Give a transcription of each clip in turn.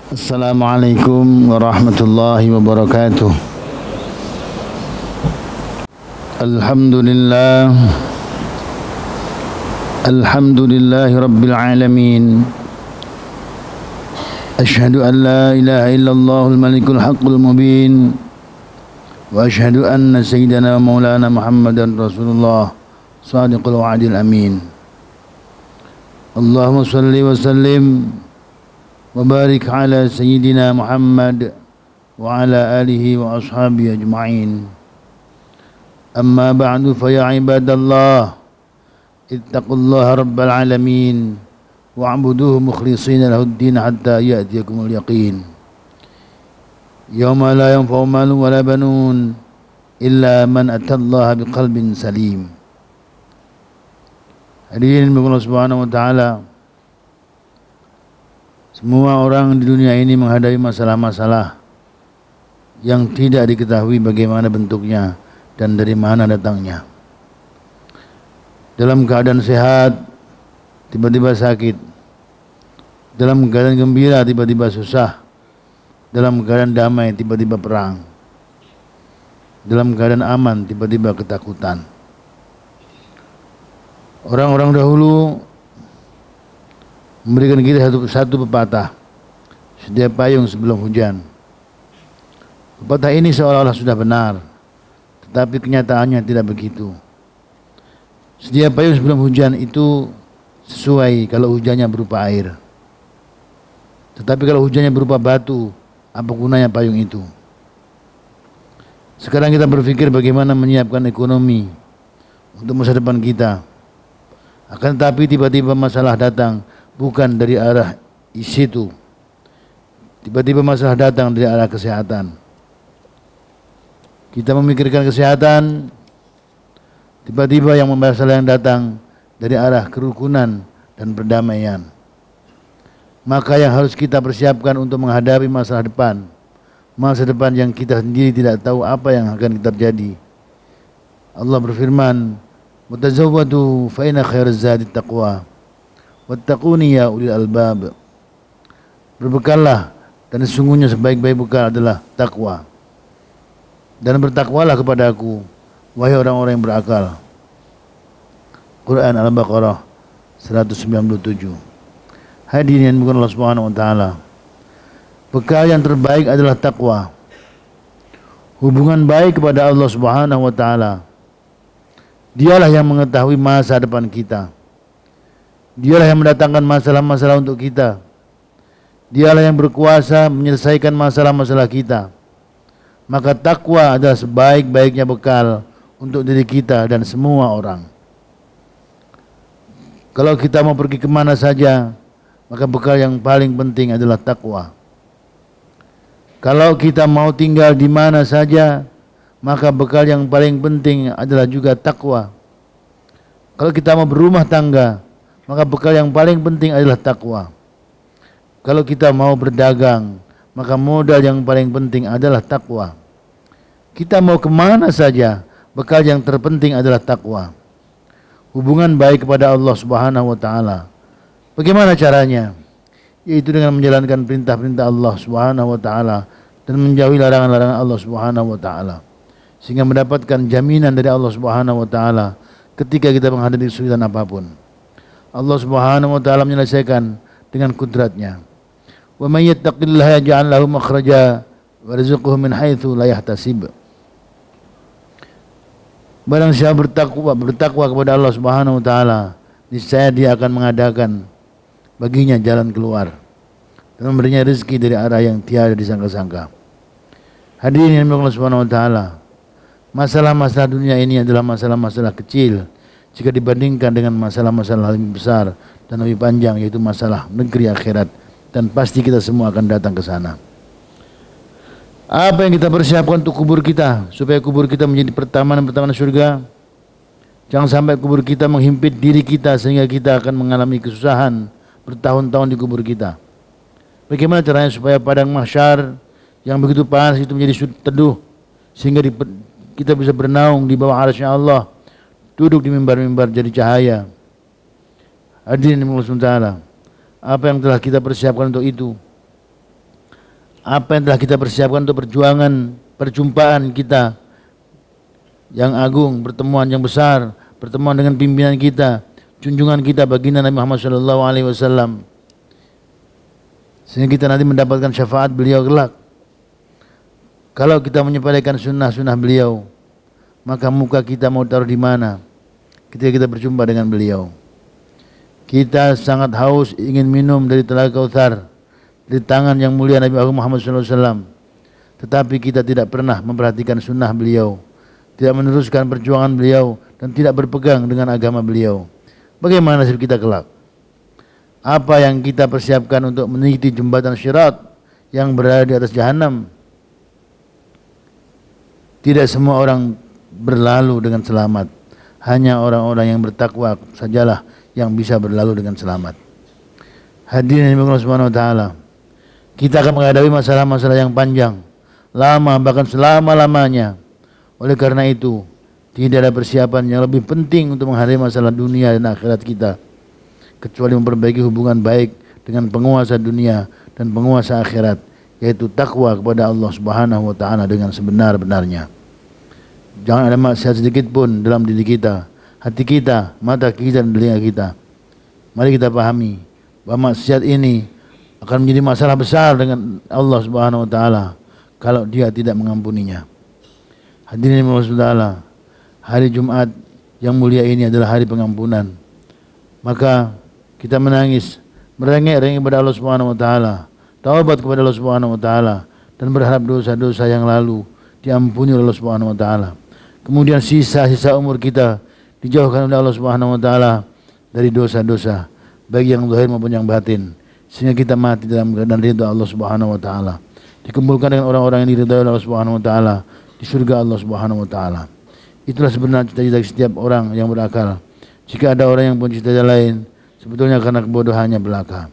Assalamualaikum warahmatullahi wabarakatuh. Alhamdulillah. Alhamdulillahi rabbil alamin. Ashhadu an la ilaha illallahul malikul haqqul mubin. Wa ashhadu anna sayyidana wa maulana Muhammadan Rasulullah sadiqul wa'dil amin. Allahumma salli wa sallim وبارك على سيدنا محمد وعلى آله وأصحابه أجمعين. أما بعد فيا عباد الله اتقوا الله رب العالمين واعبدوه مخلصين له الدين حتى يأتيكم اليقين يوم لا ينفع مال ولا بنون إلا من أتى الله بقلب سليم. Hadirin Allah Subhanahu wa taala, semua orang di dunia ini menghadapi masalah-masalah yang tidak diketahui bagaimana bentuknya dan dari mana datangnya. Dalam keadaan sehat, tiba-tiba sakit. Dalam keadaan gembira, tiba-tiba susah. Dalam keadaan damai, tiba-tiba perang. Dalam keadaan aman, tiba-tiba ketakutan. Orang-orang dahulu memberikan kita satu pepatah, sedia payung sebelum hujan. Pepatah ini seolah-olah sudah benar, tetapi kenyataannya tidak begitu. Sedia payung sebelum hujan itu sesuai kalau hujannya berupa air. Tetapi kalau hujannya berupa batu, apa gunanya payung itu? Sekarang kita berpikir bagaimana menyiapkan ekonomi untuk masa depan kita. Akan tetapi tiba-tiba masalah datang, bukan dari arah situ. Tiba-tiba masalah datang dari arah kesehatan. Kita memikirkan kesehatan, tiba-tiba masalah yang datang dari arah kerukunan dan perdamaian. Maka yang harus kita persiapkan untuk menghadapi masa depan yang kita sendiri tidak tahu apa yang akan terjadi. Allah berfirman, "Watazawwadu fa inna khairaz zadi taqwa. Wattaquni ya ulil albab." Berbekallah, dan sesungguhnya sebaik-baik bekal adalah takwa. Dan bertakwalah kepada aku, wahai orang-orang yang berakal. Quran Al-Baqarah 197. Hadirin yang bukan Allah Subhanahu wa taala, bekal yang terbaik adalah takwa. Hubungan baik kepada Allah Subhanahu wa taala. Dialah yang mengetahui masa depan kita. Dialah yang mendatangkan masalah-masalah untuk kita. Dialah yang berkuasa menyelesaikan masalah-masalah kita. Maka takwa adalah sebaik-baiknya bekal untuk diri kita dan semua orang. Kalau kita mau pergi kemana saja, maka bekal yang paling penting adalah takwa. Kalau kita mau tinggal di mana saja, maka bekal yang paling penting adalah juga takwa. Kalau kita mau berumah tangga, maka bekal yang paling penting adalah takwa. Kalau kita mau berdagang, maka modal yang paling penting adalah takwa. Kita mau kemana saja, bekal yang terpenting adalah takwa. Hubungan baik kepada Allah Subhanahu wa taala. Bagaimana caranya? Yaitu dengan menjalankan perintah-perintah Allah Subhanahu wa taala dan menjauhi larangan-larangan Allah Subhanahu wa taala, sehingga mendapatkan jaminan dari Allah Subhanahu wa taala ketika kita menghadapi kesulitan apapun. Allah Subhanahu wa taala menyelesaikan dengan kudratnya. Wa may yattaqillaha yaj'al lahu makhraja wa yarzuqhu min haitsu la yahtasib. Barang siapa bertakwa kepada Allah Subhanahu wa taala, niscaya dia akan mengadakan baginya jalan keluar dan memberinya rezeki dari arah yang tiada disangka-sangka. Hadirin yang Allah Subhanahu wa taala, masalah-masalah dunia ini adalah masalah-masalah kecil jika dibandingkan dengan masalah-masalah lebih besar dan lebih panjang, yaitu masalah negeri akhirat, dan pasti kita semua akan datang ke sana. Apa yang kita persiapkan untuk kubur kita supaya kubur kita menjadi pertamanan surga? Jangan sampai kubur kita menghimpit diri kita sehingga kita akan mengalami kesusahan bertahun-tahun di kubur kita. Bagaimana caranya supaya padang mahsyar yang begitu panas itu menjadi teduh sehingga kita bisa bernaung di bawah arasy Allah, duduk di mimbar-mimbar jadi cahaya. Hadirin Allah SWT, apa yang telah kita persiapkan untuk itu? apa yang telah kita persiapkan untuk perjumpaan kita yang agung, pertemuan yang besar, pertemuan dengan pimpinan kita, junjungan kita baginda Nabi Muhammad sallallahu alaihi wasallam, sehingga kita nanti mendapatkan syafaat beliau kelak. Kalau kita menyepelekan sunnah-sunnah beliau, maka muka kita mau taruh di mana ketika kita berjumpa dengan beliau? Kita sangat haus ingin minum dari telaga Kautsar, dari tangan yang mulia Nabi Muhammad SAW. Tetapi kita tidak pernah memperhatikan sunnah beliau, tidak meneruskan perjuangan beliau, dan tidak berpegang dengan agama beliau. Bagaimana nasib kita kelak? Apa yang kita persiapkan untuk meniti jembatan Syirat yang berada di atas jahanam? Tidak semua orang berlalu dengan selamat. Hanya orang-orang yang bertakwa sajalah yang bisa berlalu dengan selamat. Hadirin yang Allah Subhanahu wa taala, kita akan menghadapi masalah-masalah yang panjang, lama, bahkan selama-lamanya. Oleh karena itu, tidak ada persiapan yang lebih penting untuk menghadapi masalah dunia dan akhirat kita kecuali memperbaiki hubungan baik dengan penguasa dunia dan penguasa akhirat, yaitu takwa kepada Allah Subhanahu wa taala dengan sebenar-benarnya. Jangan ada maksiat sedikit pun dalam diri kita, hati kita, mata kita, dan telinga kita. Mari kita pahami bahwa maksiat ini akan menjadi masalah besar dengan Allah Subhanahu wa taala kalau dia tidak mengampuninya. Hadirin Allah Subhanahu wa taala, hari Jumat yang mulia ini adalah hari pengampunan. Maka kita menangis, merengek-rengek kepada Allah Subhanahu wa taala, taubat kepada Allah Subhanahu wa taala, dan berharap dosa-dosa yang lalu diampuni oleh Allah Subhanahu wa taala. Kemudian sisa-sisa umur kita dijauhkan oleh Allah Subhanahu wa taala dari dosa-dosa, baik yang zahir maupun yang batin, sehingga kita mati dalam keadaan ridha Allah Subhanahu wa taala, dikumpulkan dengan orang-orang yang diridhai oleh Allah Subhanahu wa taala di surga Allah Subhanahu wa taala. Itulah sebenarnya cita-cita setiap orang yang berakal. Jika ada orang yang punya cita-cita lain, sebetulnya karena kebodohannya belaka.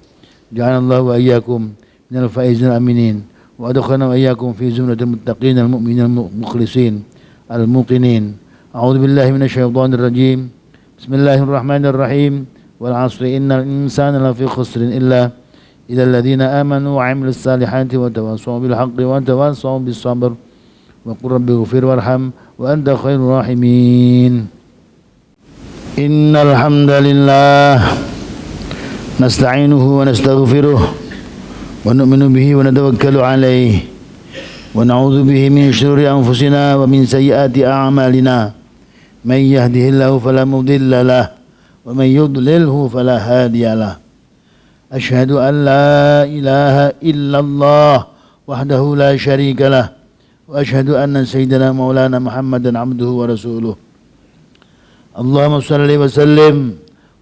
Ja'alallahu wa iyyakum minal faizin aminin wa adkhalna wa iyyakum fi zumratil muttaqin al mu'minin al mukhlisin al muqinin. A'udzu billahi minasyaitonir rajim. Bismillahirrahmanirrahim. Wal 'asri innal insana lafi khusrin illa illal amanu wa 'amilus salihati wa tawassaw bil haqqi wa tawassaw bis sabr. Wa qur rabbi ighfir warham wa anta khairur rahimin. Innal hamdalillah nasta'inuhu wa nastaghfiruh wa nu'minu bihi wa natawakkalu alayhi wa na'udzu bihi min shururi anfusina wa min sayyiati a'malina. Man yahdihillahu fala mudilla lahu wa man yudlilhu fala hadiya lahu. Asyhadu an la ilaha illallah wahdahu la syarika lahu wa asyhadu anna sayyidina maulana Muhammadan abduhu wa rasuluh. Allahumma salli wa sallim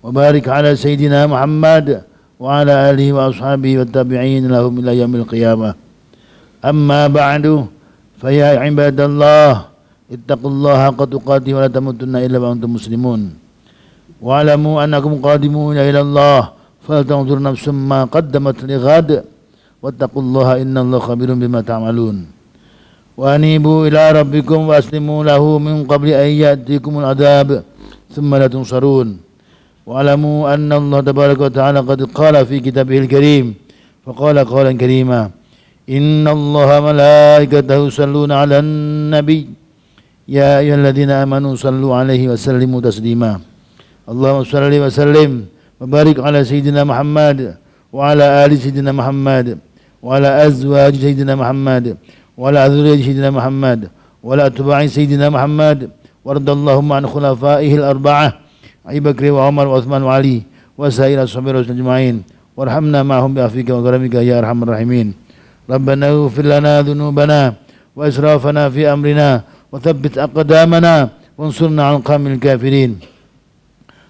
wa barik ala sayyidina Muhammad wa ala alihi wa ashabihi wa tabi'in lahum ila yaumil qiyamah. Amma ba'du, fa ya ibadallah ittaqullaha haqqa tuqatih wa la tamutunna illa wa antum muslimun. Wa alamu annakum qadimuna ila Allah faltanzur nafsum ma qaddamat lighad wattaqullaha innallaha khabirun bima ta'malun. Wa anibu ila rabbikum wa aslimu lahu min qabli an ya'tikumul adab thumma la tunsarun. Wa alamu anna Allah tabaraka wa ta'ala qad qala fi kitabihil karim faqala qawlan karima inna Allaha malaikatahu yusalluna 'alan nabiy ya ayyuhalladzina amanu sallu 'alaihi wa sallimu taslima. Allahumma shalli wa sallim wa barik ala sayyidina Muhammad wa ala ali sayyidina Muhammad wa ala azwaji sayyidina Muhammad wa ala dzurriyyati sayyidina Muhammad wa ala atba'i sayyidina Muhammad wardallahumma an khulafa'ihi al-arba'ah Abu Bakr wa Umar wa Uthman wa Ali wa sa'ir ashabi rasul ajma'in warhamna ma'hum bi'afwika wa karamika ya arhamar rahimin. Rabbana ighfir lana dhunubana wa israfana fi amrina wa thabbit aqdamana wansurna 'alal qawmil kafirin.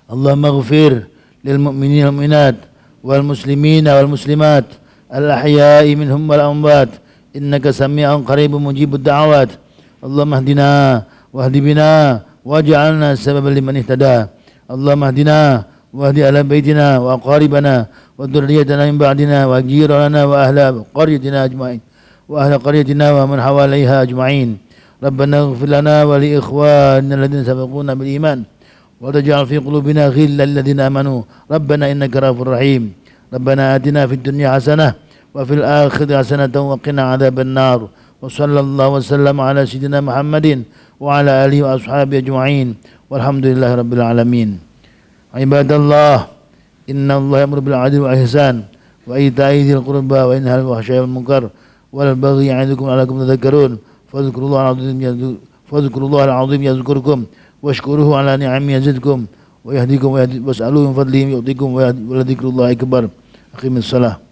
Allahumma ighfir lil mu'minina wal mu'minat wal muslimina wal muslimat al ahya'i minhum wal amwat innaka sami'un qaribun mujibud da'awat. Allahumma ihdina wahdi bina waj'alna sababan liman ihtada. Allahumma ihdina wahdi ala baitina wa aqaribana wa dhurriyyatina min ba'dina wa jirana wa ahla qaryatina ajma'in wa ahla qaryatina wa man hawalaiha ajma'in. Rabbana ighfir lana wa li ikhwanina alladhina sabaquna bil iman wa taj'al fi qulubina ghillan lil ladzina amanu rabbana innaka ra'ufur rahim. Rabbana atina fid dunya hasanah وفي الآخرة حسنة وقنا عذاب النار وصلى الله وسلم على سيدنا محمد وعلى آله وأصحابه أجمعين والحمد لله رب العالمين. عباد الله، إن الله يأمر بالعدل والإحسان وإيتاء ذي القربى وينهى عن الفحشاء والمنكر والبغي يعظكم لعلكم تذكرون فاذكروا الله العظيم يذكركم واشكروه على نعمه يزدكم ويهديكم واسألوه من فضله يعطيكم ولذكر الله أكبر. أقيم الصلاة.